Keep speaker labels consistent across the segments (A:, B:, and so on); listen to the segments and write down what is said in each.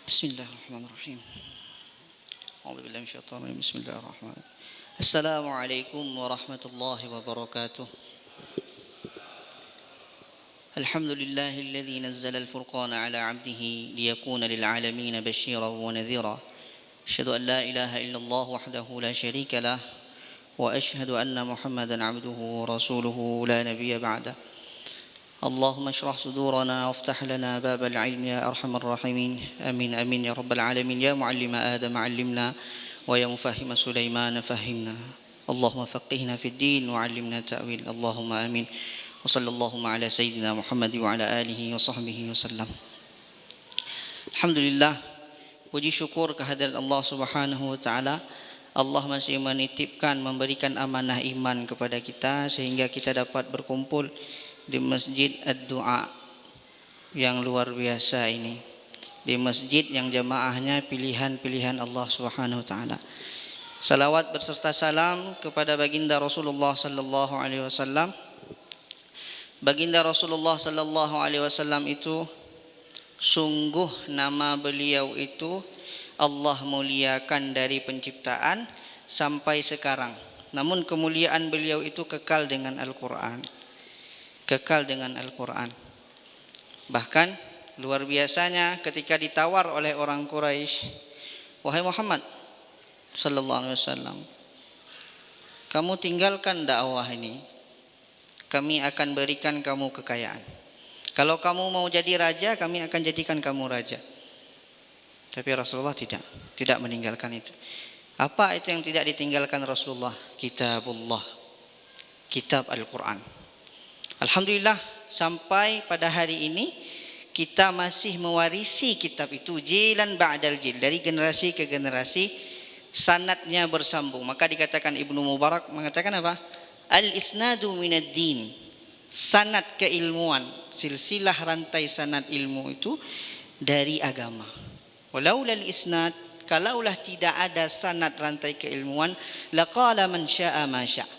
A: Bismillahirrahmanirrahim. A'udzubillahi minasyaitonir rajim. Bismillahirrahmanirrahim. Assalamualaikum warahmatullahi wabarakatuh. Alhamdulillahilladzi nazzala al-furqana 'ala 'abdihi liyakuna lil 'alamin basyiran wa nadhira. Asyhadu an la ilaha illallah wahdahu la syarika lah wa asyhadu anna Muhammadan 'abduhu wa rasuluhu la nabiyya ba'dah. اللهم اشرح صدورنا وافتح لنا باب العلم يا أرحم الراحمين آمين آمين يا رب العالمين يا معلم آدم علمنا ويا مفهم سليمان فهمنا اللهم فقهنا في الدين وعلمنا تأويل اللهم آمين وصلى اللهم على سيدنا محمد وعلى آله وصحبه وسلم. Alhamdulillah, puji syukur kehadirat Allah Subhanahu wa taala. Allah masih menitipkan, memberikan amanah iman kepada kita sehingga kita dapat berkumpul di Masjid Ad-Du'a yang luar biasa ini, di masjid yang jamaahnya pilihan-pilihan Allah Subhanahu wa taala. Salawat berserta salam kepada baginda Rasulullah sallallahu alaihi wasallam. Baginda Rasulullah sallallahu alaihi wasallam itu sungguh nama beliau itu Allah muliakan dari penciptaan sampai sekarang. Namun kemuliaan beliau itu kekal dengan Al-Qur'an. Kekal dengan Al-Quran. Bahkan luar biasanya ketika ditawar oleh orang Quraisy, wahai Muhammad sallallahu alaihi wasallam, kamu tinggalkan dakwah ini, kami akan berikan kamu kekayaan. Kalau kamu mau jadi raja, kami akan jadikan kamu raja. Tapi Rasulullah tidak meninggalkan itu. Apa itu yang tidak ditinggalkan Rasulullah? Kitabullah, kitab Al-Quran. Alhamdulillah, sampai pada hari ini kita masih mewarisi kitab itu jilan ba'dal jil, dari generasi ke generasi, sanadnya bersambung. Maka dikatakan Ibnu Mubarak mengatakan apa? Al-isnadu minad din. Sanad keilmuan, silsilah rantai sanad ilmu itu dari agama. Walaulal isnad, kalaulah tidak ada sanad rantai keilmuan, laqala man syaa ma syaa.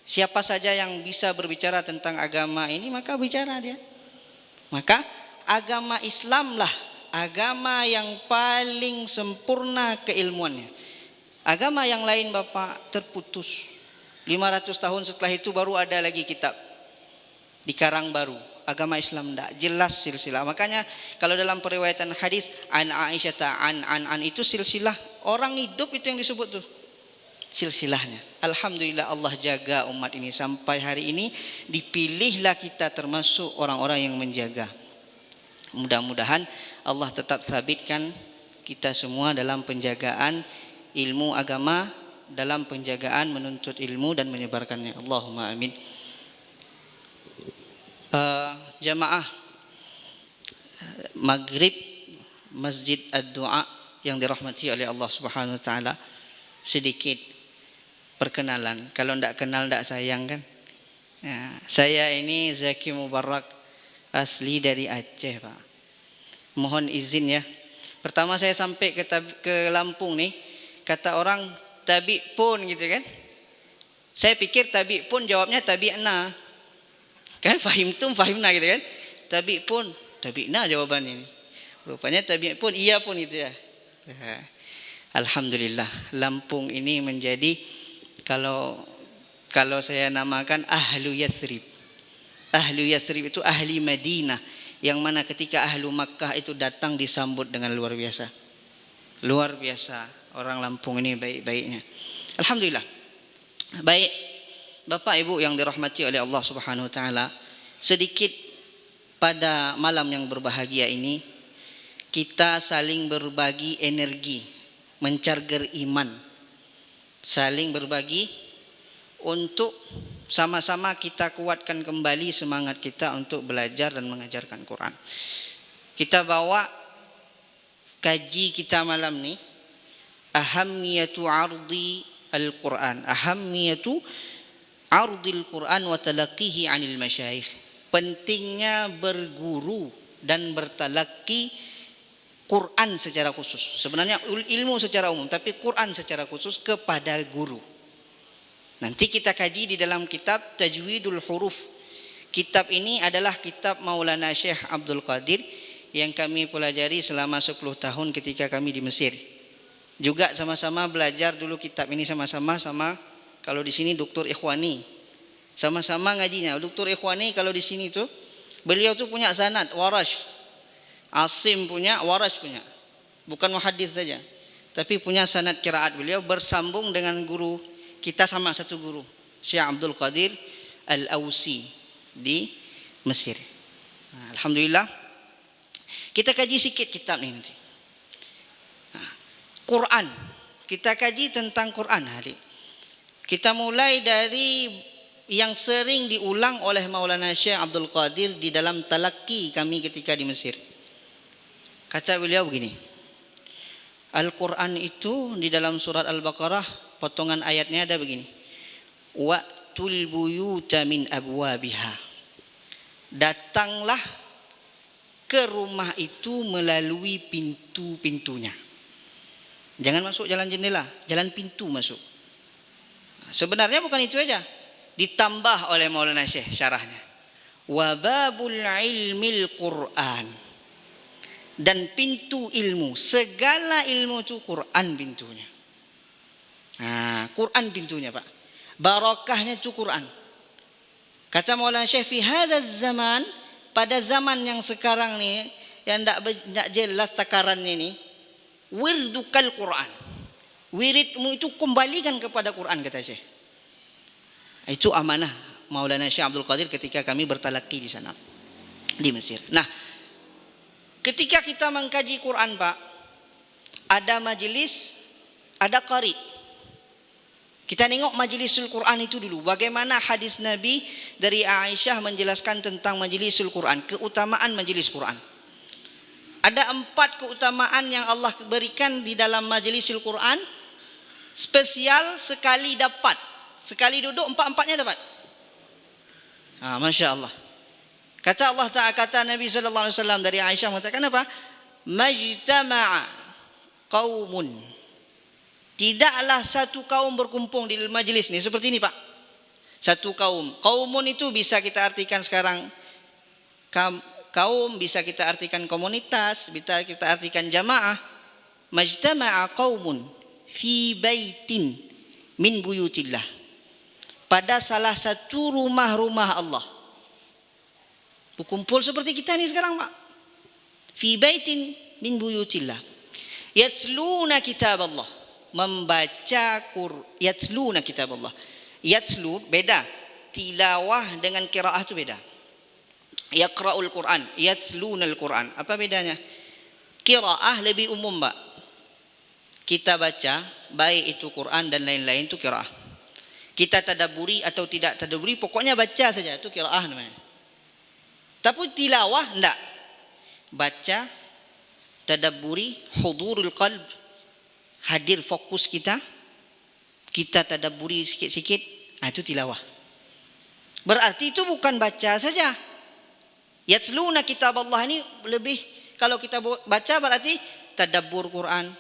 A: Siapa saja yang bisa berbicara tentang agama ini, maka bicara dia. Maka agama Islamlah agama yang paling sempurna keilmuannya. Agama yang lain Bapak terputus. 500 tahun setelah itu baru ada lagi kitab dikarang baru. Agama Islam tidak jelas silsilah. Makanya kalau dalam periwayatan hadis an Aisyah an itu silsilah orang hidup itu yang disebut tuh silsilahnya. Alhamdulillah Allah jaga umat ini sampai hari ini, dipilihlah kita termasuk orang-orang yang menjaga. Mudah-mudahan Allah tetap sabitkan kita semua dalam penjagaan ilmu agama, dalam penjagaan menuntut ilmu dan menyebarkannya. Allahumma amin. Jamaah Maghrib Masjid Ad-Du'a yang dirahmati oleh Allah Subhanahu wa taala, sedikit perkenalan. Kalau tidak kenal tidak sayang kan. Ya, saya ini Zaki Mubarak, asli dari Aceh Pak. Mohon izin ya. Pertama saya sampai ke Lampung nih, kata orang tabi pun gitu kan. Saya pikir tabi pun jawabnya tabi'na. Kan fahimna gitu kan. Tabi pun, tabi'na jawabannya ini. Rupanya tabi pun, iya pun itu ya. Alhamdulillah Lampung ini menjadi kalau saya namakan Ahlu Yathrib. Ahlu Yathrib itu ahli Madinah, yang mana ketika Ahlu Makkah itu datang disambut dengan luar biasa. Luar biasa orang Lampung ini baik-baiknya. Alhamdulillah. Baik Bapak Ibu yang dirahmati oleh Allah Subhanahu wa taala, sedikit pada malam yang berbahagia ini kita saling berbagi energi, mencarger iman. Saling berbagi untuk sama-sama kita kuatkan kembali semangat kita untuk belajar dan mengajarkan Quran. Kita bawa kaji kita malam ni, ahammiyatu ardi al-Quran, ahammiyatu ardil Quran wa talaqihi 'anil masyayikh. Pentingnya berguru dan bertalaqi Quran secara khusus. Sebenarnya ilmu secara umum, tapi Quran secara khusus kepada guru. Nanti kita kaji di dalam kitab Tajwidul Huruf. Kitab ini adalah kitab Maulana Syekh Abdul Qadir yang kami pelajari selama 10 tahun ketika kami di Mesir. Juga sama-sama belajar dulu kitab ini sama-sama, kalau di sini Dr. Ikhwani. Sama-sama ngajinya. Dr. Ikhwani kalau di sini tuh beliau tuh punya sanad Warash. Asim punya, Warash punya. Bukan muhaddits saja, tapi punya sanad qiraat. Beliau bersambung dengan guru kita, sama satu guru, Syekh Abdul Qadir Al-Ausi di Mesir. Alhamdulillah. Kita kaji sikit kitab ini nanti. Quran. Kita kaji tentang Quran hari. Kita mulai dari yang sering diulang oleh Maulana Syekh Abdul Qadir di dalam talaqi kami ketika di Mesir. Kata beliau begini. Al-Quran itu di dalam surat Al-Baqarah potongan ayatnya ada begini. Wa'tul buyuta min abwabiha. Datanglah ke rumah itu melalui pintu-pintunya. Jangan masuk jalan jendela, jalan pintu masuk. Sebenarnya bukan itu aja. Ditambah oleh Maulana Syekh syarahnya. Wa babul ilmil Qur'an. Dan pintu ilmu, segala ilmu itu Quran pintunya. Quran pintunya, Pak. Barakahnya itu Quran. Kata Maulana Syekh, fi hadzal zaman, pada zaman yang sekarang ni yang tak jelas takarannya ni, wirdukal Quran. Wiridmu itu kembalikan kepada Quran, kata Syekh. Itu amanah Maulana Syekh Abdul Qadir ketika kami bertalaqi di sana di Mesir. Nah, ketika kita mengkaji Quran, Pak, ada majelis, ada qari. Kita tengok majlisul Quran itu dulu. Bagaimana hadis Nabi dari Aisyah menjelaskan tentang majlisul Quran, keutamaan majlis Quran. Ada 4 keutamaan yang Allah berikan di dalam majlisul Quran. Spesial sekali dapat, sekali duduk 4-4-nya dapat. Masya Allah. Kata Allah Ta'ala, kata Nabi sallallahu alaihi wasallam dari Aisyah mengatakan apa? Majtama'a qaumun. Tidaklah satu kaum berkumpul di majlis ni seperti ini, Pak. Satu kaum. Qaumun itu bisa kita artikan sekarang kaum, bisa kita artikan komunitas, bisa kita artikan jamaah. Majtama'a qaumun fi baitin min buyutillah. Pada salah satu rumah-rumah Allah. Berkumpul seperti kita ni sekarang, Pak. Fi baitin min buyutillah. Yatluna kitab Allah. Membaca yatluna kitab Allah. Yatlu beda. Tilawah dengan qiraah itu beda. Yaqra'ul Quran, yatlunal Quran. Apa bedanya? Qiraah lebih umum, Pak. Kita baca, baik itu Quran dan lain-lain itu qiraah. Kita tadabburi atau tidak tadabburi, pokoknya baca saja, itu qiraah namanya. Tapi tilawah enggak. Baca, tadabburi, hudurul qalb, hadir fokus kita tadabburi sikit-sikit, itu tilawah. Berarti itu bukan baca saja. Yatluna kitab Allah ini lebih, kalau kita baca berarti tadabbur Quran,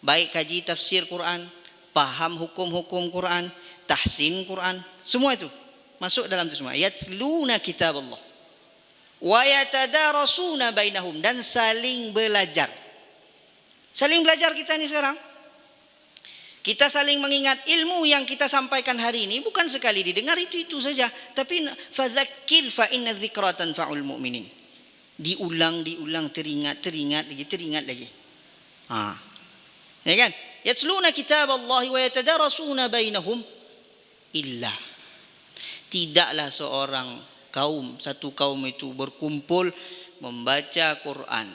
A: baik kaji tafsir Quran, paham hukum-hukum Quran, tahsin Quran, semua itu masuk dalam itu semua. Yatluna kitab Allah. Wa yatadarasuna bainahum, dan saling belajar. Saling belajar kita ni sekarang. Kita saling mengingat ilmu yang kita sampaikan hari ini bukan sekali didengar itu saja, tapi fadzakir fa inna dzikra tanfa'ul mu'minin. Diulang, teringat lagi. Ya kan? Yatluna kitab Allah wa yatadarasuna bainahum illa. Tidaklah satu kaum itu berkumpul membaca Quran,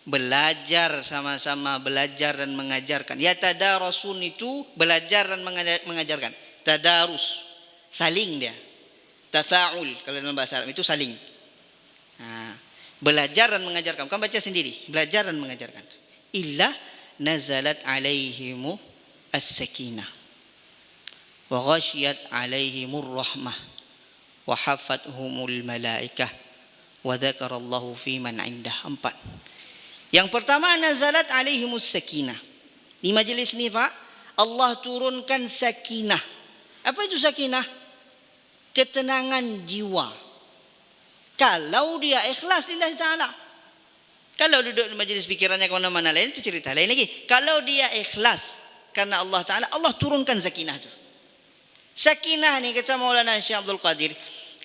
A: belajar sama-sama, belajar dan mengajarkan. Yatadarasun itu belajar dan mengajarkan. Tadarus, saling dia. Tafa'ul kalau dalam bahasa Arab itu saling. Belajar dan mengajarkan, bukan baca sendiri, belajar dan mengajarkan. Illa nazalat alaihimu as-sakinah wa ghashiyat alaihimur rahmah wa hafathumul malaikah wa dzakarallahu fi man indah. 4. Yang pertama, nazalat alaihimus sakinah. Di majlis ni, Pak, Allah turunkan sakinah. Apa itu sakinah? Ketenangan jiwa. Kalau dia ikhlas lillahi ta'ala. Kalau duduk di majlis pikirannya ke mana-mana lain, itu cerita lain lagi. Kalau dia ikhlas karena Allah Ta'ala, Allah turunkan sakinah itu. Sakinah ni kata Maulana Syekh Abdul Qadir,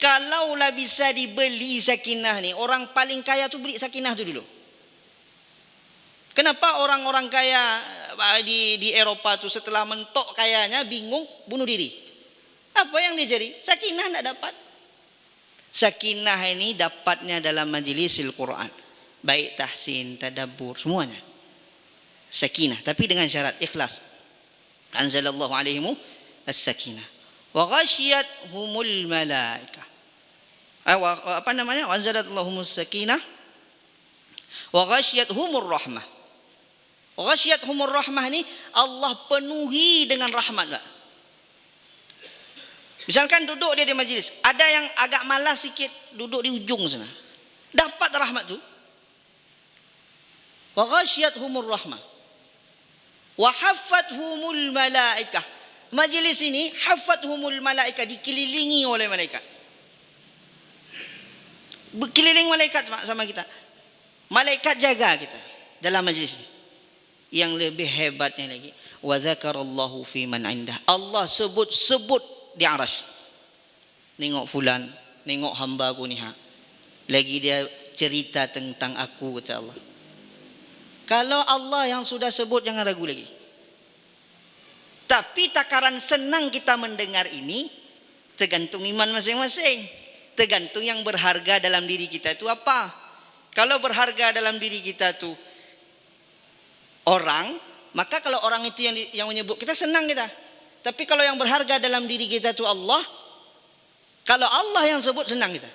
A: kalaulah bisa dibeli sakinah ni, orang paling kaya tu beli sakinah tu dulu. Kenapa orang-orang kaya di Eropa tu setelah mentok kayanya bingung bunuh diri? Apa yang dia cari? Sakinah tidak dapat. Sakinah ini dapatnya dalam majlisil Quran. Baik tahsin, tadabbur, semuanya. Sakinah, tapi dengan syarat ikhlas. Anzalallahu alaihimu as-sakinah. Wa ghasyiyatuhumul malaikah. Apa namanya? Anzalallahumus sakinah. Wa ghasyiyatuhumur rahmah. Wa ghasyiyatuhumur rahmah ni Allah penuhi dengan rahmat. Misalkan duduk dia di majlis, ada yang agak malas sikit duduk di ujung sana. Dapat rahmat tu. Wa ghasyiyatuhumur rahmah wa haffathumul malaikah. Majlis ini haffathumul malaikah, dikelilingi oleh malaikat. Berkeliling malaikat sama kita. Malaikat jaga kita dalam majlis ini. Yang lebih hebatnya lagi, wa dzakarallahu fi man indah. Allah sebut-sebut di arasy. Nengok fulan, nengok hamba aku ni lagi dia cerita tentang aku, kata Allah. Kalau Allah yang sudah sebut, jangan ragu lagi. Tapi takaran senang kita mendengar ini tergantung iman masing-masing. Tergantung yang berharga dalam diri kita itu apa. Kalau berharga dalam diri kita itu orang, maka kalau orang itu yang menyebut, kita senang kita. Tapi kalau yang berharga dalam diri kita itu Allah, kalau Allah yang sebut, senang kita.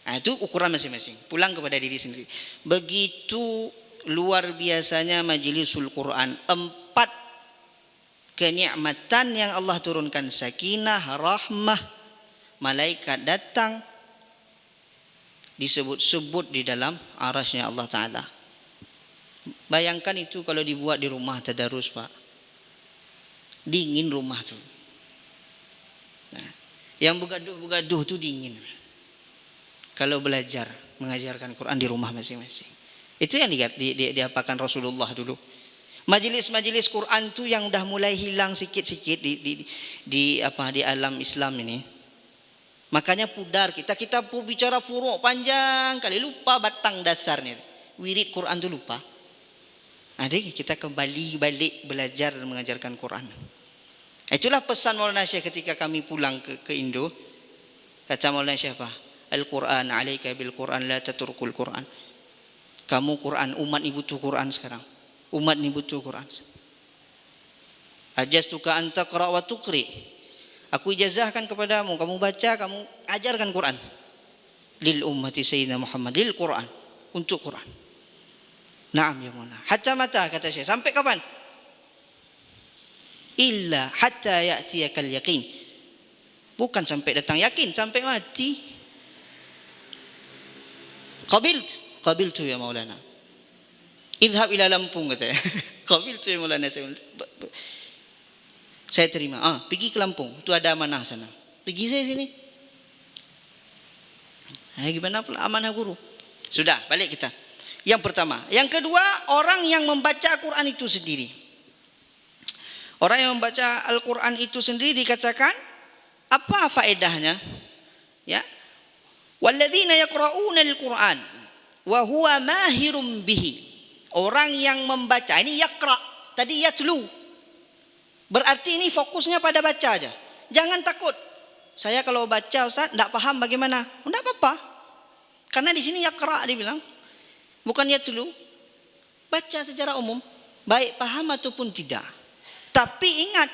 A: Nah, itu ukuran masing-masing. Pulang kepada diri sendiri. Begitu luar biasanya majlisul Quran. 4 kenikmatan yang Allah turunkan, sakinah, rahmah, malaikat datang, disebut-sebut di dalam arasy-Nya Allah Ta'ala. Bayangkan itu kalau dibuat di rumah tadarus, Pak. Dingin rumah tu. Nah, yang begaduh-begaduh tu dingin. Kalau belajar mengajarkan Quran di rumah masing-masing. Itu yang diapakan Rasulullah dulu. Majelis-majelis Quran tu yang dah mulai hilang sikit-sikit di alam Islam ini. Makanya pudar kita bicara furu' panjang kali, lupa batang dasarnya. Wirid Quran tu lupa. Jadi kita kembali balik belajar dan mengajarkan Quran. Itulah pesan Maulana Syekh ketika kami pulang ke Indo. Kata Maulana Syekh apa? Al-Quran alaika bil Quran la tatrukul Quran. Kamu Quran, umat ni butuh Quran sekarang. Umat ni butuh Quran. Ajastuka an taqra wa tuqri. Aku ijazahkan kepadamu, kamu baca, kamu ajarkan Quran. Lil ummati sayyidina Muhammad, lil Quran, untuk Quran. Naam ya Mona. Hatta mata, kata Syekh. Sampai kapan? Illa hatta ya'tiyakal yaqin. Bukan sampai datang yakin, sampai mati. Qabiltu ya Maulana. Idhab ila Lampung, katanya. Qabiltu ya Maulana. Saya terima. Pergi ke Lampung. Itu ada amanah sana. Pergi saya sini. Gimana pula amanah guru? Sudah, balik kita. Yang pertama. Yang kedua, orang yang membaca Quran itu sendiri. Orang yang membaca Al-Quran itu sendiri dikatakan, apa faedahnya? Ya. Walladzina yaqra'una al-Quran wa huwa mahirum bihi. Orang yang membaca, ini yaqra, tadi yatlu. Berarti ini fokusnya pada baca aja. Jangan takut. Saya kalau baca Ustaz enggak paham bagaimana? Enggak apa-apa. Karena di sini yaqra dibilang. Bukan yatlu. Baca secara umum, baik paham ataupun tidak. Tapi ingat,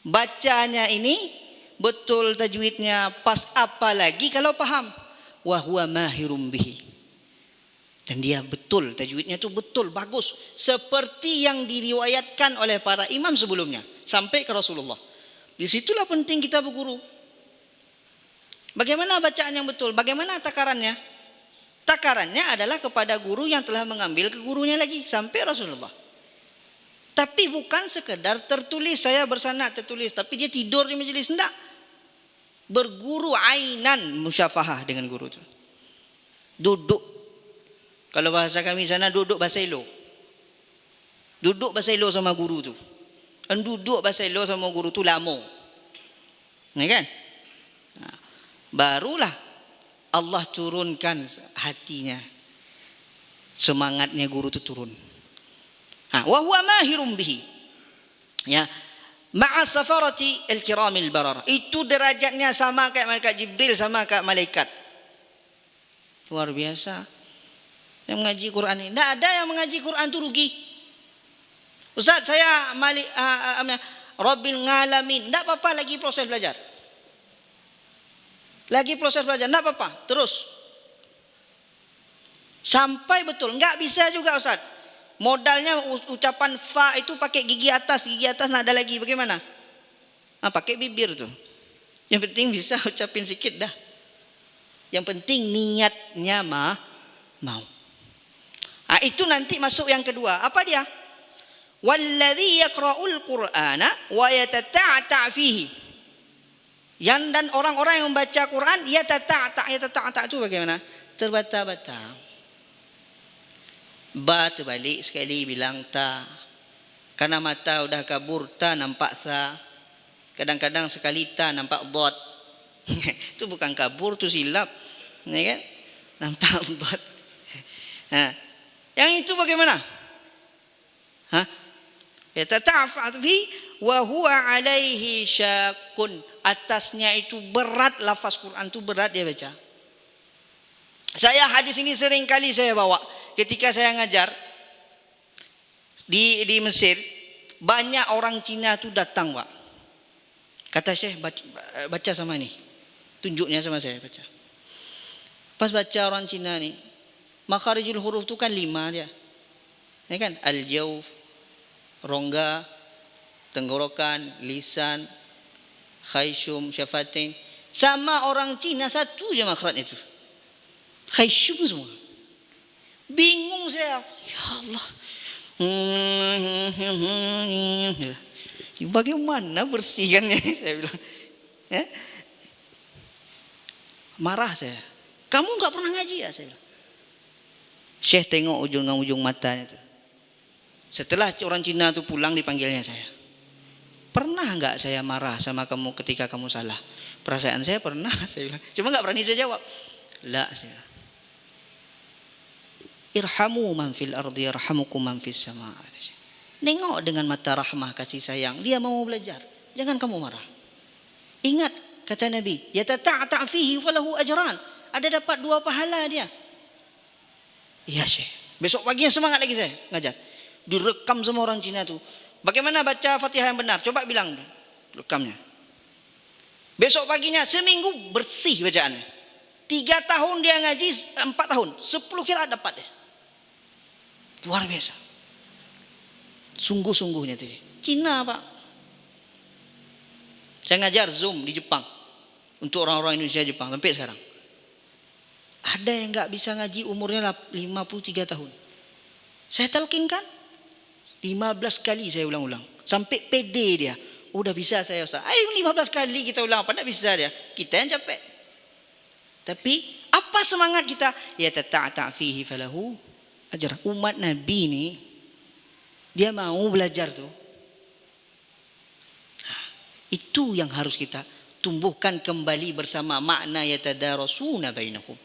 A: bacanya ini betul tajwidnya, pas, apalagi kalau paham. Wa huwa mahirum bihi. Dan dia betul, tajwidnya itu betul, bagus. Seperti yang diriwayatkan oleh para imam sebelumnya. Sampai ke Rasulullah. Disitulah penting kita berguru. Bagaimana bacaan yang betul? Bagaimana takarannya? Takarannya adalah kepada guru yang telah mengambil ke gurunya lagi. Sampai Rasulullah. Tapi bukan sekedar tertulis, saya bersanad tertulis. Tapi dia tidur di majelis, enggak. Berguru ainan musyafahah dengan guru itu. Duduk Kalau bahasa kami sana duduk bahasa elok. Duduk bahasa elok sama guru tu. Duduk bahasa elok sama guru tu lama. Ni kan? Barulah Allah turunkan hatinya. Semangatnya guru tu turun. Wa huwa mahirum bihi. Ya. Ma'a safarati al-kiramil barar. Itu derajatnya sama kayak malaikat Jibril, sama kayak malaikat. Luar biasa. Yang mengaji Quran ini. Tidak ada yang mengaji Quran itu rugi. Ustaz, saya Rabbil ngalamin. Tidak apa-apa, lagi proses belajar. Lagi proses belajar. Tidak apa-apa. Terus. Sampai betul. Enggak bisa juga Ustaz. Modalnya ucapan fa itu pakai gigi atas nak ada lagi. Bagaimana? Pakai bibir tuh. Yang penting bisa ucapin sikit dah. Yang penting niatnya mau. Itu nanti masuk yang kedua. Apa dia? Walladzi yaqra'ul Qur'ana wa yatata'ta' fihi. Dan orang-orang yang membaca Quran yatata'ta' itu bagaimana? Terbata-bata. Ba terbalik sekali bilang ta. Karena mata udah kabur ta nampak sa. Kadang-kadang sekali ta nampak dot. Itu bukan kabur, itu silap. Ya kan? Nampak dot. Yang itu bagaimana? Yatata'fa fi wa huwa alaihi syakun. Atasnya itu berat, lafaz Quran itu berat dia baca. Saya hadis ini sering kali saya bawa ketika saya ngajar di Mesir. Banyak orang Cina tu datang, Pak. Kata Syekh, baca sama ni. Tunjuknya sama saya baca. Pas baca orang Cina ni, makharijul huruf tu kan 5 dia. Ya kan? Al-jawf, rongga, tenggorokan, lisan, khayshum, syafatain. Sama orang Cina satu je makhraj itu. Khayshum semua. Bingung saya. Ya Allah. Bagaimana bersihkannya? Saya bilang. Ya? Marah saya. Kamu enggak pernah ngaji ya? Saya bilang. Syekh tengok ujung matanya itu. Setelah orang Cina itu pulang, dipanggilnya saya. Pernah enggak saya marah sama kamu ketika kamu salah? Perasaan saya pernah, saya bilang. Cuma enggak berani saya jawab. La, saya. Irhamu man fil ardi yarhamukum man fis sama. Nengok dengan mata rahmah kasih sayang. Dia mau belajar. Jangan kamu marah. Ingat kata Nabi, yatata'ta' fihi falahu ajran. Ada dapat 2 pahala dia. Iya Syekh. Besok paginya semangat lagi saya ngajar. Direkam sama orang Cina tu. Bagaimana baca Fatihah yang benar? Coba bilang rekamnya. Besok paginya seminggu bersih bacaannya. 3 tahun dia ngaji, 4 tahun, 10 kira dapat dia. Luar biasa. Sungguh-sungguhnya tadi. Cina, Pak. Saya ngajar Zoom di Jepang. Untuk orang-orang Indonesia Jepang sampai sekarang. Ada yang enggak bisa ngaji umurnya 53 tahun. Saya talkinkan 15 kali saya ulang-ulang. Sampai pede dia. Udah bisa saya Ustaz. 15 kali kita ulang, apa enggak bisa dia? Kita yang capek. Tapi apa semangat kita? Ya tata'ta' fihi falahu ajar. Umat Nabi ni dia mau belajar tu. Itu yang harus kita tumbuhkan kembali bersama makna yatadarasuna bainahum.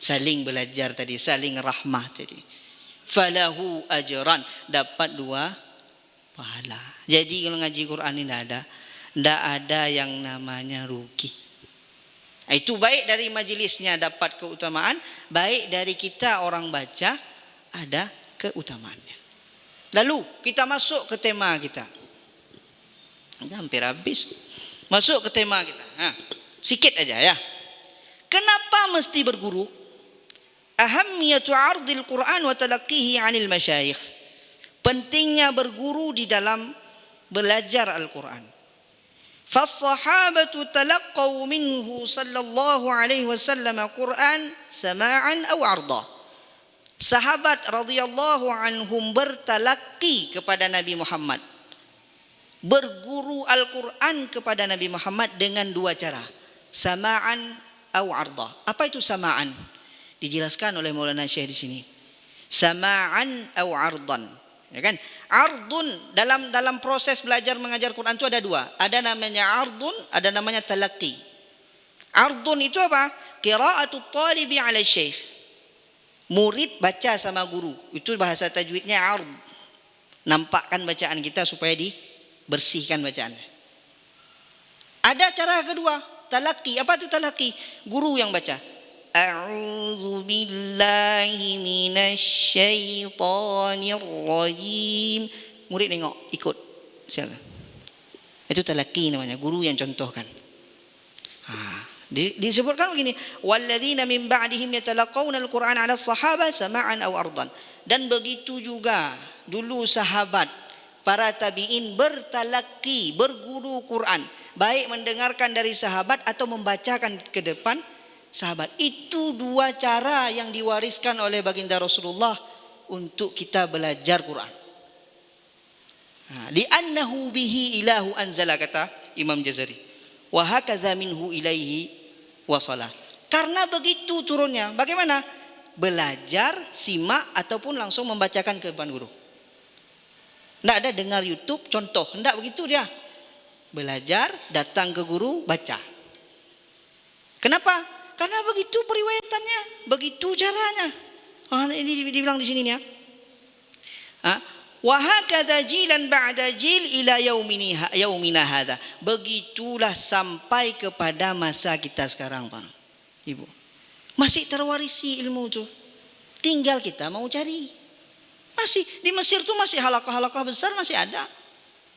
A: Saling belajar tadi, saling rahmah tadi. Falahu ajran, dapat 2 pahala. Jadi kalau ngaji Quran ini tidak ada yang namanya rugi. Itu baik dari majelisnya dapat keutamaan, baik dari kita orang baca ada keutamaannya. Lalu kita masuk ke tema kita. Hampir habis. Masuk ke tema kita. Sikit aja ya. Kenapa mesti berguru? Ahammiyatu 'ardil Quran wa talaqqihi 'anil masyayikh. Pentingnya berguru di dalam belajar Al-Quran. Fas-sahabatu talaqqaw minhu sallallahu alaihi wasallam Quran sama'an aw 'arda. Sahabat radhiyallahu anhum bertalaqi kepada Nabi Muhammad. Berguru Al-Quran kepada Nabi Muhammad dengan 2 cara. Sama'an aw 'arda. Apa itu sama'an? Dijelaskan oleh Maulana Syekh di sini. sama'an aw 'ardan. Ya kan? Ardun dalam proses belajar mengajar Quran itu ada dua. Ada namanya ardun, ada namanya talaqi. Ardun itu apa? Qira'atu talibi 'ala syekh. Murid baca sama guru. Itu bahasa tajwidnya ard. Nampakkan bacaan kita supaya dibersihkan bacaannya. Ada cara kedua, talaqi. Apa itu talaqi? Guru yang baca. A'udzu billahi minasy syaithanir rajim. Murid nengok, ikut. Siapa? Itu talaqi namanya, guru yang contohkan. Disebutkan begini, walladzina min ba'dihim yatalaqawna al-Qur'ana 'ala as-sahabah sama'an aw ardan. Dan begitu juga dulu sahabat, para tabi'in bertalaqi, berguru Quran, baik mendengarkan dari sahabat atau membacakan ke depan sahabat. Itu dua cara yang diwariskan oleh baginda Rasulullah untuk kita belajar Quran. Li'annahu bihi ilahu anzala, kata Imam Jazari, wa hakadha minhu ilaihi wasala. Karena begitu turunnya. Bagaimana? Belajar, simak ataupun langsung membacakan ke depan guru. Tidak ada dengar YouTube contoh, tidak begitu dia. Belajar, datang ke guru, baca. Kenapa? Karena begitu periwayatannya, begitu caranya. Ini dibilang di sini ya. Wa hakadha jilan ba'da jil ila yaumina hadza. Begitulah sampai kepada masa kita sekarang, Pak. Ibu. Masih terwarisi ilmu itu. Tinggal kita mau cari. Masih di Mesir tuh masih halaqah-halaqah besar masih ada.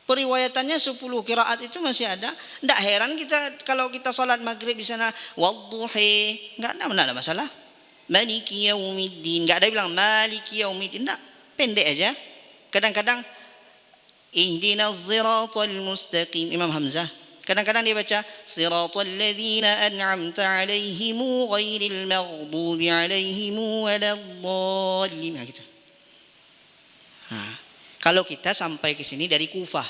A: Periwayatannya 10 qiraat itu masih ada. Tidak heran kita kalau kita salat maghrib di sana wadduhi, enggak ada masalah. Maliki yaumiddin, enggak ada bilang maliki yaumiddin, enggak. Pendek aja. Kadang-kadang ihdinas siratal mustaqim, Imam Hamzah. Kadang-kadang dia baca siratal ladzina an'amta 'alaihim ghairil maghdubi alaihim waladdallin, gitu. Kalau kita sampai ke sini dari Kufah,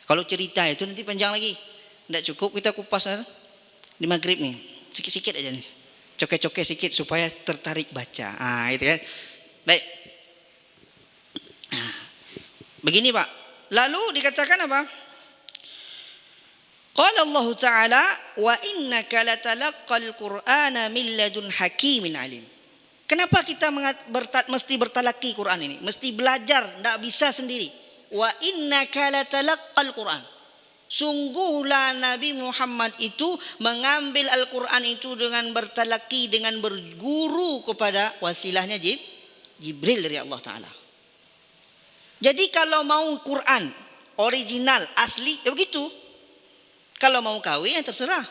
A: kalau cerita itu nanti panjang lagi. Tidak cukup kita kupas di maghrib nih, sikit-sikit aja nih, coke-coke sikit supaya tertarik baca. Itu kan. Baik. Begini Pak. Lalu dikatakan apa? Qala Allah Ta'ala wa innaka latalaqqal Qur'ana min ladun hakimin alim. Kenapa kita mesti bertalaki Quran ini? Mesti belajar, tidak bisa sendiri. Wa innaka latalaqqal Quran. Sungguhlah Nabi Muhammad itu mengambil Al-Quran itu dengan bertalaki, dengan berguru kepada wasilahnya Jibril dari Allah Ta'ala. Jadi kalau mau Quran original, asli, ya begitu. Kalau mau kawi ya terserah.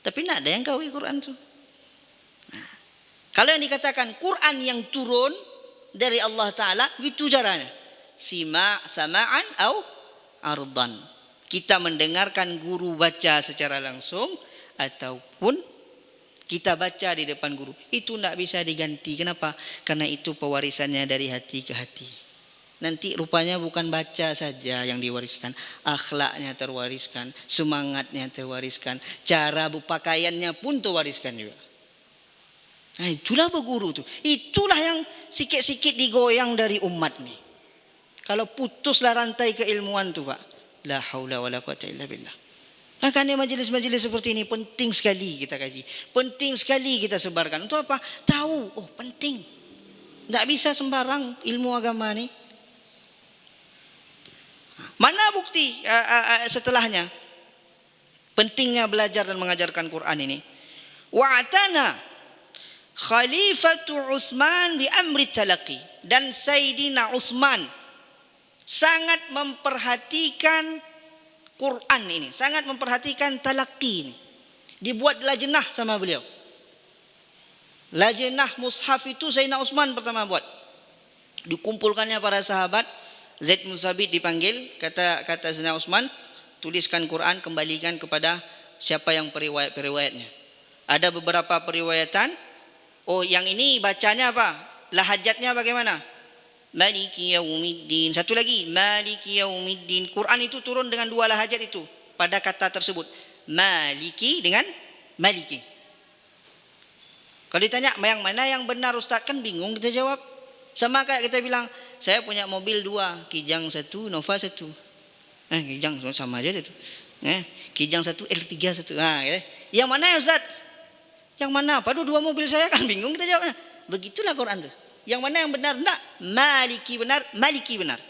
A: Tapi tidak ada yang kawi Quran itu. Kalau yang dikatakan Quran yang turun dari Allah Ta'ala, itu caranya. Sama'an au ardan. Kita mendengarkan guru baca secara langsung ataupun kita baca di depan guru. Itu tidak bisa diganti. Kenapa? Karena itu pewarisannya dari hati ke hati. Nanti rupanya bukan baca saja yang diwariskan. Akhlaknya terwariskan. Semangatnya terwariskan. Cara berpakaiannya pun terwariskan juga. Nah, itulah berguru tuh. Itulah yang sikit-sikit digoyang dari umat nih. Kalau putuslah rantai keilmuan tuh Pak. La haula wala quwata illa billah. Makanya majelis-majelis seperti ini penting sekali kita kaji. Penting sekali kita sebarkan. Untuk apa? Tahu. Oh penting. Tidak bisa sembarang ilmu agama nih. Mana bukti setelahnya? Pentingnya belajar dan mengajarkan Quran ini. Wa'atana Khalifatu Utsman bi amri talaqi, dan Sayyidina Utsman sangat memperhatikan Quran ini, sangat memperhatikan talaqi ini. Dibuat lajnah sama beliau. Lajnah mushaf itu Sayyidina Utsman pertama buat. Dikumpulkannya para sahabat, Zaid bin Sabit dipanggil, kata Sayyidina Utsman, tuliskan Quran, kembalikan kepada siapa yang periwayatnya. Ada beberapa periwayatan. Oh, yang ini bacanya apa? Lahajatnya bagaimana? Maliki yaumiddin. Satu lagi, Maliki yaumiddin. Quran itu turun dengan dua lahajat itu pada kata tersebut. Maliki dengan Maliki. Kalau ditanya yang mana yang benar Ustaz, kan bingung kita jawab. Sama kayak kita bilang, saya punya mobil 2, Kijang 1, Nova 1. Kijang sama aja itu. Kijang 1, L3 1. Yang mana ya Ustaz? Yang mana? Padahal 2 mobil saya, kan bingung kita jawabnya. Begitulah Quran tuh. Yang mana yang benar? Enggak. Maliki benar, Maliki benar.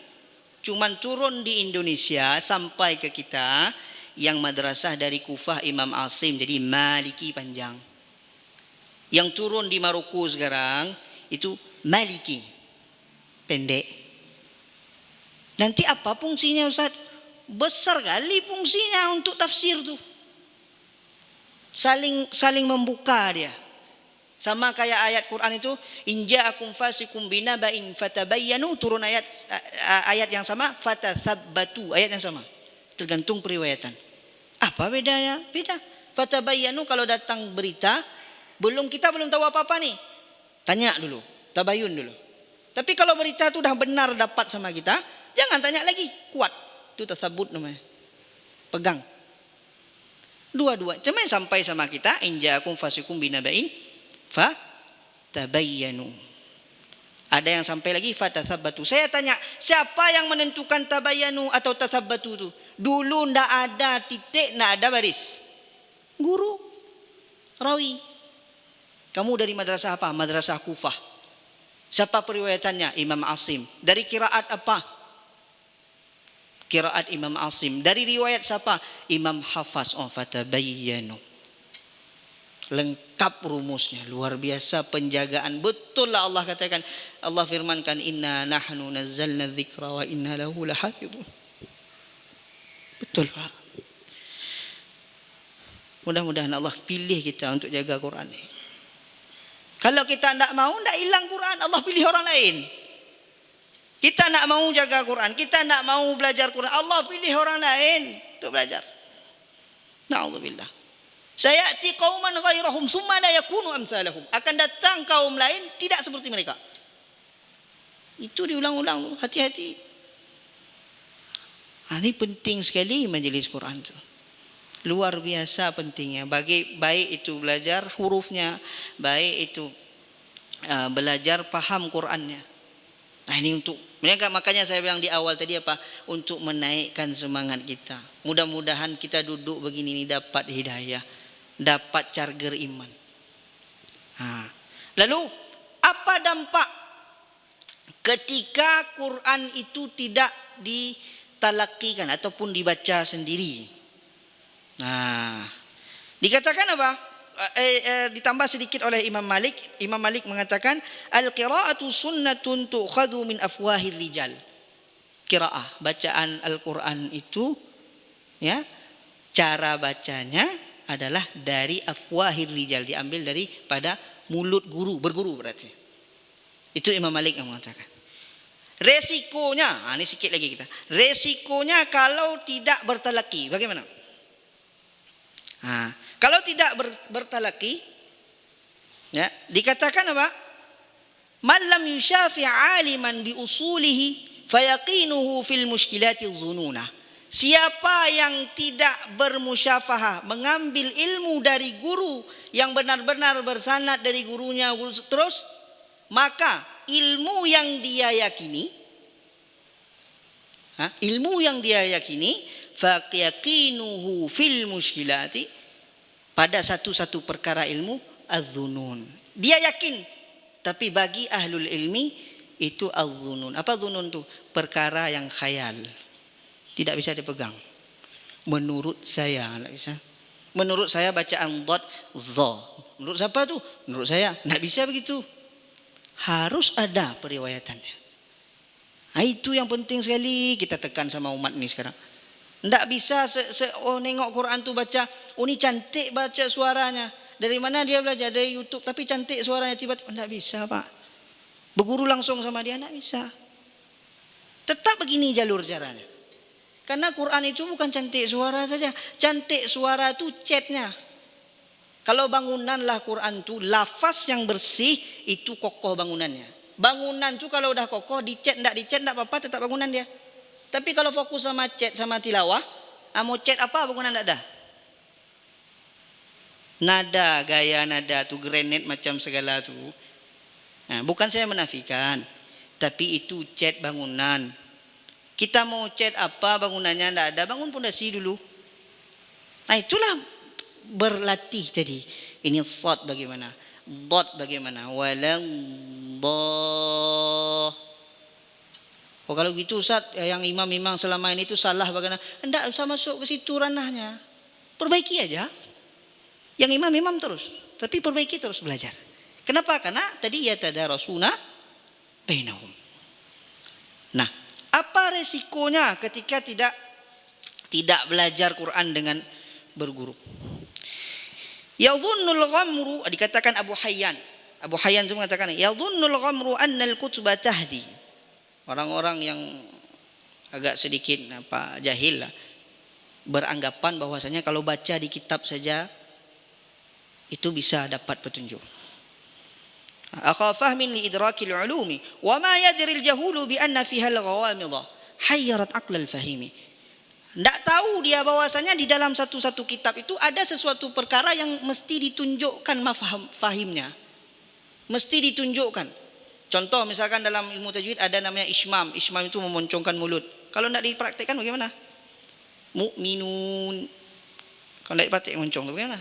A: Cuman turun di Indonesia sampai ke kita yang madrasah dari Kufah Imam Asim, jadi Maliki panjang. Yang turun di Maroko sekarang itu Maliki pendek. Nanti apa fungsinya Ustaz? Besar kali fungsinya untuk tafsir tuh. Saling membuka dia. Sama kayak ayat Quran itu, in ja'akum fasikum binaba'in fatabayyanu, turun ayat yang sama, fatathabbatu, ayat yang sama. Tergantung periwayatan. Apa bedanya? Beda. Fatabayyanu kalau datang berita, kita belum tahu apa-apa nih. Tanya dulu, tabayun dulu. Tapi kalau berita itu udah benar dapat sama kita, jangan tanya lagi, kuat. Itu tasabut namanya. Pegang. Dua-dua. Cuma sampai sama kita, in ja'akum fasikum binaba'in fatabayyanu. Ada yang sampai lagi fatathabbatu. Saya tanya, siapa yang menentukan tabayyanu atau tathabbatu itu? Dulu ndak ada titik, ndak ada baris. Guru, rawi. Kamu dari madrasah apa? Madrasah Kufah. Siapa periwayatannya? Imam Asim. Dari kiraat apa? Kiraat Imam Asim. Dari riwayat siapa? Imam Hafaz. Fatabayyanu. Lengkap rumusnya, luar biasa penjagaan. Betul lah Allah katakan, Allah firmankan, inna nahnu nazzalna dzikra wa inna lahu lahafidun. Betul Pak. Mudah-mudahan Allah pilih kita untuk jaga Quran ini. Kalau kita tidak mau, tidak hilang Quran, Allah pilih orang lain. Kita tidak mau jaga Quran, kita tidak mau belajar Quran, Allah pilih orang lain untuk belajar. Na'udzubillah. Sayati qauman ghairahum thumma la yakunu amsalahum. Akan datang kaum lain tidak seperti mereka. Itu diulang-ulang, hati-hati. Ini penting sekali majelis Quran itu. Luar biasa pentingnya. Baik itu belajar hurufnya, baik itu belajar paham Qurannya. Nah ini untuk, makanya saya bilang di awal tadi apa? Untuk menaikkan semangat kita. Mudah-mudahan kita duduk begini ini dapat hidayah, dapat charger iman. Lalu apa dampak ketika Quran itu tidak ditalakikan ataupun dibaca sendiri? Dikatakan apa? Ditambah sedikit oleh Imam Malik. Imam Malik mengatakan al-qira'atu sunnatun tu'khadhu min afwahir rijal. Qiraah, bacaan Al-Quran itu ya, cara bacanya adalah dari afwahir rijal, diambil daripada mulut guru, berguru berarti. Itu Imam Malik yang mengatakan. Resikonya, ini sikit lagi kita. Resikonya kalau tidak bertalaki, bagaimana? Kalau tidak bertalaki, ya, dikatakan apa? Man lam yushafi' aliman bi usulihi fayaqinuhu fil mushkilati dhununa. Siapa yang tidak bermusyafahah, mengambil ilmu dari guru yang benar-benar bersanad dari gurunya terus, maka ilmu yang dia yakini, fayaqinuhu fil mushkilati, pada satu-satu perkara ilmu az-dzunun. Dia yakin, tapi bagi ahlul ilmi itu az-dzunun. Apa dzunun itu? Perkara yang khayal. Tidak bisa dipegang. Menurut saya, tidak bisa. Menurut saya bacaan dot za. Menurut siapa tuh? Menurut saya, tidak bisa begitu. Harus ada periwayatannya. Itu yang penting sekali kita tekan sama umat ini sekarang. Tidak bisa nengok Quran tu baca, ini cantik baca suaranya. Dari mana dia belajar? Dari YouTube, tapi cantik suaranya tiba-tiba. Tidak bisa Pak. Berguru langsung sama dia, tidak bisa. Tetap begini jalur caranya. Karena Quran itu bukan cantik suara saja. Cantik suara itu chatnya. Kalau bangunanlah Quran tu, lafaz yang bersih itu kokoh bangunannya. Bangunan tu kalau udah kokoh, dicat tidak apa-apa, tetap bangunan dia. Tapi kalau fokus sama chat sama tilawah, mau chat apa bangunan tidak ada. Nada, gaya nada tu granit macam segala tu. Bukan saya menafikan. Tapi itu cat bangunan. Kita mau cat apa bangunannya tidak ada, bangun pondasi dulu. Nah itulah berlatih tadi. Ini sad bagaimana, dot bagaimana, walang dah. Oh kalau gitu Ustaz, yang imam selama ini itu salah bagaimana? Tidak usah masuk ke situ ranahnya. Perbaiki aja. Yang imam terus, tapi perbaiki terus belajar. Kenapa? Karena tadi yatadarasuna bainahum. Nah, apa resikonya ketika tidak belajar Quran dengan berguru? Yadhunnul ghamru, dikatakan Abu Hayyan itu mengatakan yadhunnul ghamru annal kutuba tahdi. Orang-orang yang agak sedikit jahil lah, beranggapan bahwasanya kalau baca di kitab saja itu bisa dapat petunjuk. Akha fahmin li idrakil ulumi wa ma yadri al-jahulu bi anna fiha al-ghawamidha hayyarat aql al-fahimi. Tidak tahu dia bahwasanya di dalam satu kitab itu ada sesuatu perkara yang mesti ditunjukkan fahimnya. Mesti ditunjukkan. Contoh misalkan dalam ilmu tajwid ada namanya ismam. Ismam itu memoncongkan mulut. Kalau tidak dipraktikkan bagaimana? Mu'minun. Kalau tidak dipraktik moncong bagaimana?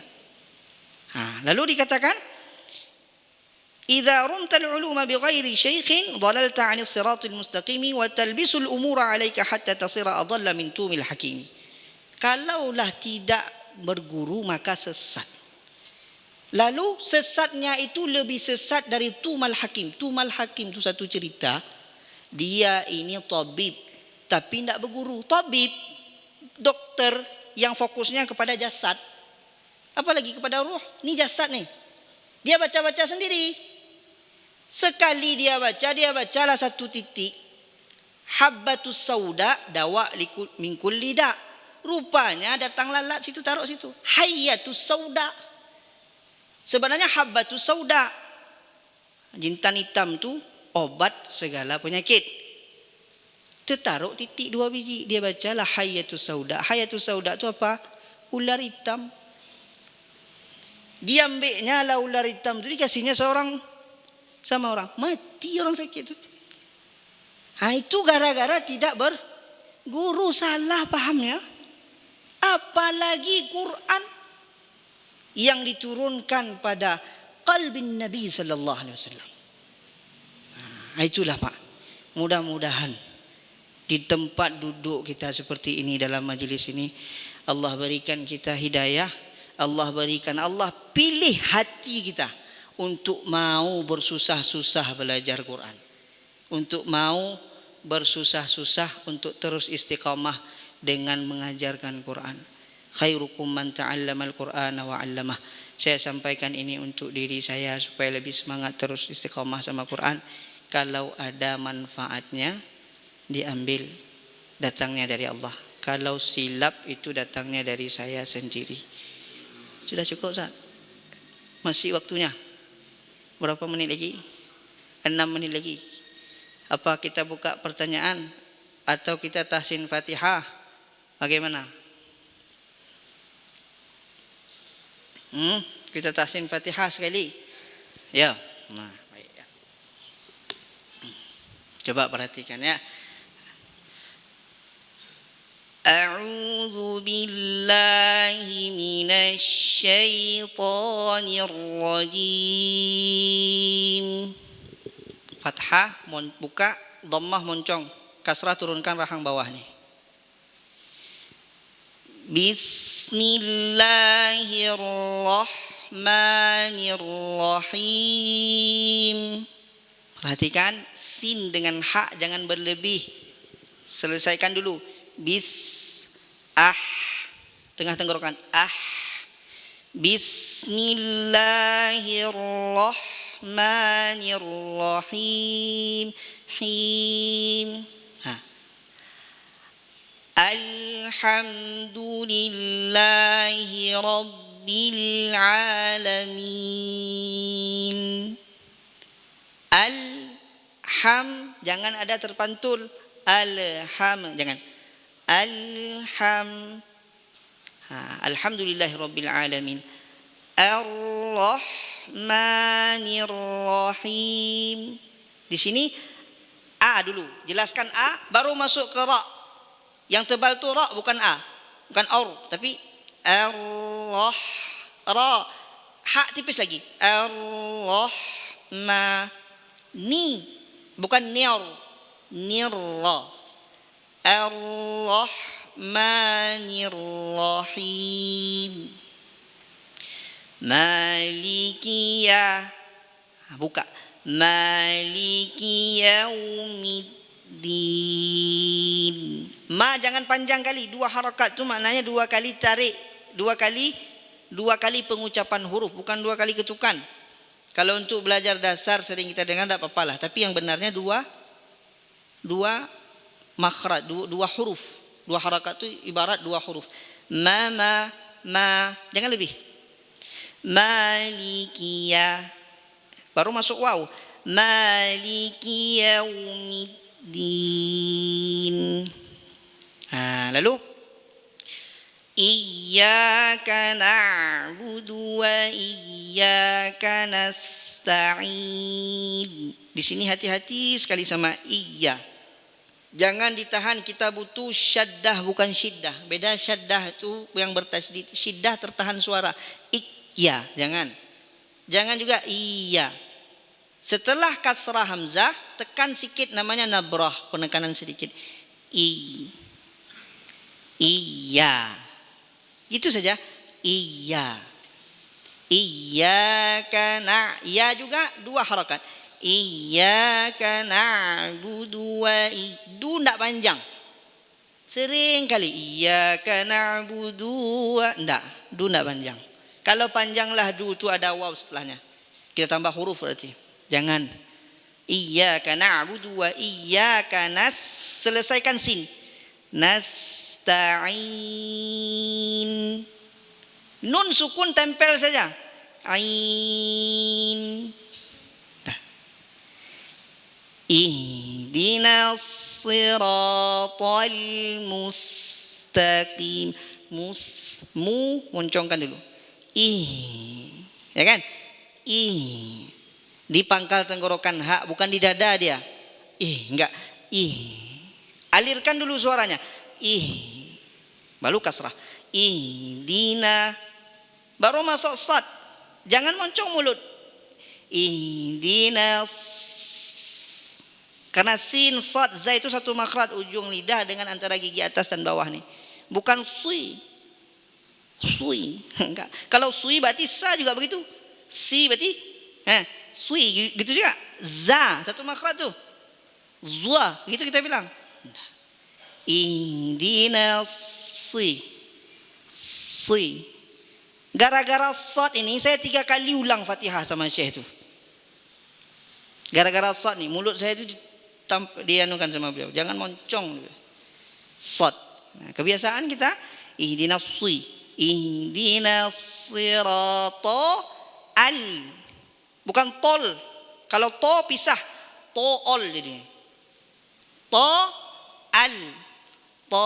A: Lalu dikatakan idza rumta al-uluma bighairi syaikhin dhalalta 'anil siratil mustaqimi wa talbisul umura 'alaika hatta tasira adalla min tumil hakim. Kalaulah tidak berguru maka sesat. Lalu sesatnya itu lebih sesat dari tumal hakim. Tumal hakim itu satu cerita. Dia ini tabib tapi tidak berguru. Tabib, dokter yang fokusnya kepada jasad. Apalagi kepada ruh. Ini jasad nih. Dia baca-baca sendiri. Sekali dia bacalah satu titik. Habbatus sauda dawa min kulli da. Rupanya datang lalat situ, taruh situ. Hayyatus sauda. Sebenarnya habbatus sauda, jintan hitam tu obat segala penyakit. Tertaruh titik 2 biji. Dia bacalah hayyatus sauda. Hayyatus sauda tu apa? Ular hitam. Dia ambilnya lah ular hitam tu, dikasihnya sama orang. Mati orang sakit tu. Itu gara-gara tidak berguru, salah pahamnya. Apalagi Quran yang diturunkan pada qalbin Nabi sallallahu alaihi wasallam. Itulah Pak. Mudah-mudahan di tempat duduk kita seperti ini, dalam majlis ini, Allah berikan kita hidayah. Allah pilih hati kita untuk mau bersusah-susah belajar Quran. Untuk mau bersusah-susah untuk terus istiqamah dengan mengajarkan Quran. Khairukum man ta'allamal Qur'ana wa 'allamah. Saya sampaikan ini untuk diri saya supaya lebih semangat terus istiqamah sama Quran. Kalau ada manfaatnya diambil, datangnya dari Allah. Kalau silap itu datangnya dari saya sendiri. Sudah cukup Ustaz? Masih waktunya? Berapa menit lagi? 6 menit lagi. Apa kita buka pertanyaan atau kita tahsin Fatihah? Bagaimana? Kita tahsin Fatihah sekali. Ya. Nah, baik ya. Coba perhatikan ya. A'udzu billahi minasy syaithanir rajim. Fathah buka, dhammah moncong, kasrah turunkan rahang bawah nih. Bismillahirrahmanirrahim. Perhatikan sin dengan ha jangan berlebih. Selesaikan dulu. Tengah tenggorokan Bismillahirrahmanirrahim. Alhamdulillahi rabbil alamin. Jangan ada terpantul. Jangan. Alhamdulillahi rabbil alamin. Ar-Rahmanir Rahim. Di sini A dulu. Jelaskan A, baru masuk ke ra. Yang tebal tu ra, bukan A. Bukan aur, tapi ar-rah. Ra. Ha tipis lagi. Ar-rah-ma. Ni. Bukan niar. Nirra. Ar-rahmanir-rahim. Malikiyah. Buka. Maliki yaumiddin. Ma jangan panjang kali. 2 harakat tu maknanya 2 kali tarik. 2 kali pengucapan huruf. Bukan 2 kali ketukan. Kalau untuk belajar dasar sering kita dengar tak apa-apa lah. Tapi yang benarnya 2 makhraj, 2 huruf. 2 harakat tu ibarat 2 huruf. Ma. Jangan lebih. Malikiyah. Baru masuk waw. Maliki yaumiddin. Lalu iyyaka na'budu wa iyyaka nasta'in. Di sini hati-hati sekali sama iya. Jangan ditahan, kita butuh syaddah bukan syiddah. Beda syaddah itu yang bertasydid, syiddah tertahan suara. Iya, jangan juga iya. Setelah kasrah hamzah, tekan sikit namanya nabrah, penekanan sedikit. Iya. Itu saja. Iya. Iyyaka ya juga 2 harakat. Iyyaka na'budu wa du enggak panjang. Sering kali iyyaka na'budu wa du enggak panjang. Kalau panjanglah du itu ada waw setelahnya. Kita tambah huruf berarti. Jangan. Iyyaka na'budu wa iyyaka selesaikan sin. Nasta'in. Nun sukun tempel saja. Ain. Ihdinas siratal mustaqim. Moncongkan dulu. Ya kan? Di pangkal tenggorokan hak, bukan di dada dia. Enggak. Alirkan dulu suaranya. Baru kasrah. Ihdina. Baru masuk sad. Jangan moncong mulut. Ihdina. Karena sin, sad, za itu satu makhraj ujung lidah dengan antara gigi atas dan bawah nih. Bukan sui. Enggak. Kalau sui berarti sa juga begitu. Si berarti sui gitu juga. Za satu makhraj tuh. Zwa gitu kita bilang. Ihdina si. Gara-gara sad ini saya 3 kali ulang Fatihah sama Syekh itu. Gara-gara sad nih mulut saya itu dianukan sama beliau. Jangan moncong. Sad. Nah, kebiasaan kita ihdinas si. Ihdinas sirata al. Bukan tol. Kalau to pisah. To'ol jadi. To al. To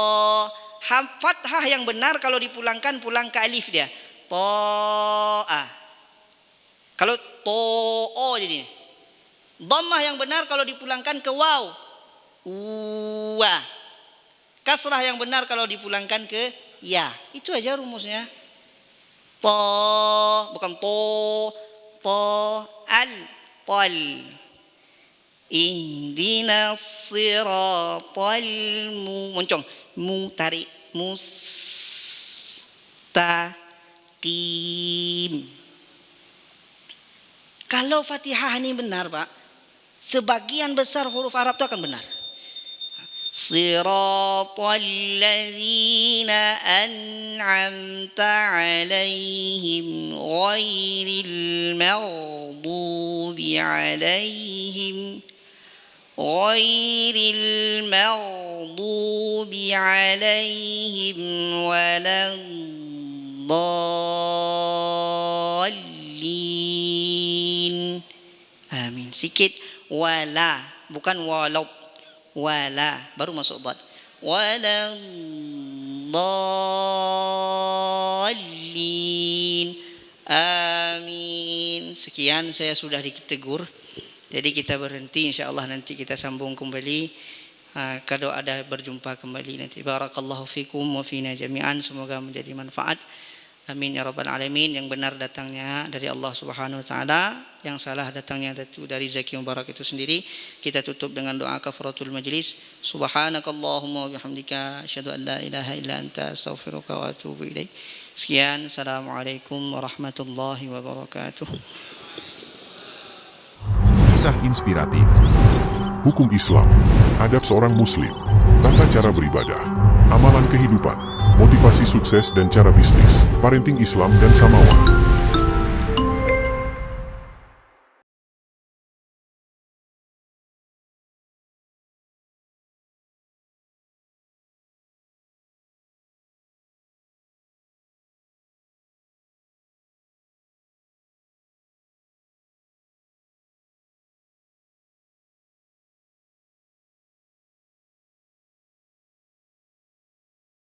A: fathah yang benar kalau dipulangkan pulang ke alif dia. To'a. Kalau to'o jadi. Dhammah yang benar kalau dipulangkan ke waw. Uwa. Kasrah yang benar kalau dipulangkan ke ya. Itu aja rumusnya. To, bukan to, al, tol. Ihdinas siratal moncong, tarik, mustaqim. Kalau Fatihah ini benar, Pak, sebagian besar huruf Arab itu akan benar. Siratal ladzina an'amta 'alaihim ghairil maghdubi 'alaihim waladdallin. Amin. Sikit wala, bukan walau. Wala baru masuk dad. Waladdallin. Amin. Sekian, saya sudah ditegur. Jadi kita berhenti, insya-Allah nanti kita sambung kembali. Kalau ada berjumpa kembali nanti. Barakallahu fikum wa fina jami'an. Semoga menjadi manfaat. Amin ya rabbal alamin. Yang benar datangnya dari Allah Subhanahu wa taala, yang salah datangnya dari Zaki Mubarak itu sendiri. Kita tutup dengan doa kafaratul majlis. Subhanakallahumma wa bihamdika asyhadu an la ilaha illa anta astaghfiruka wa atubu ilaik. Sekian, assalamualaikum warahmatullahi wabarakatuh.
B: Kisah inspiratif. Hukum Islam, adab seorang muslim, tata cara beribadah, amalan kehidupan, motivasi sukses dan cara bisnis, parenting Islam dan Samawa.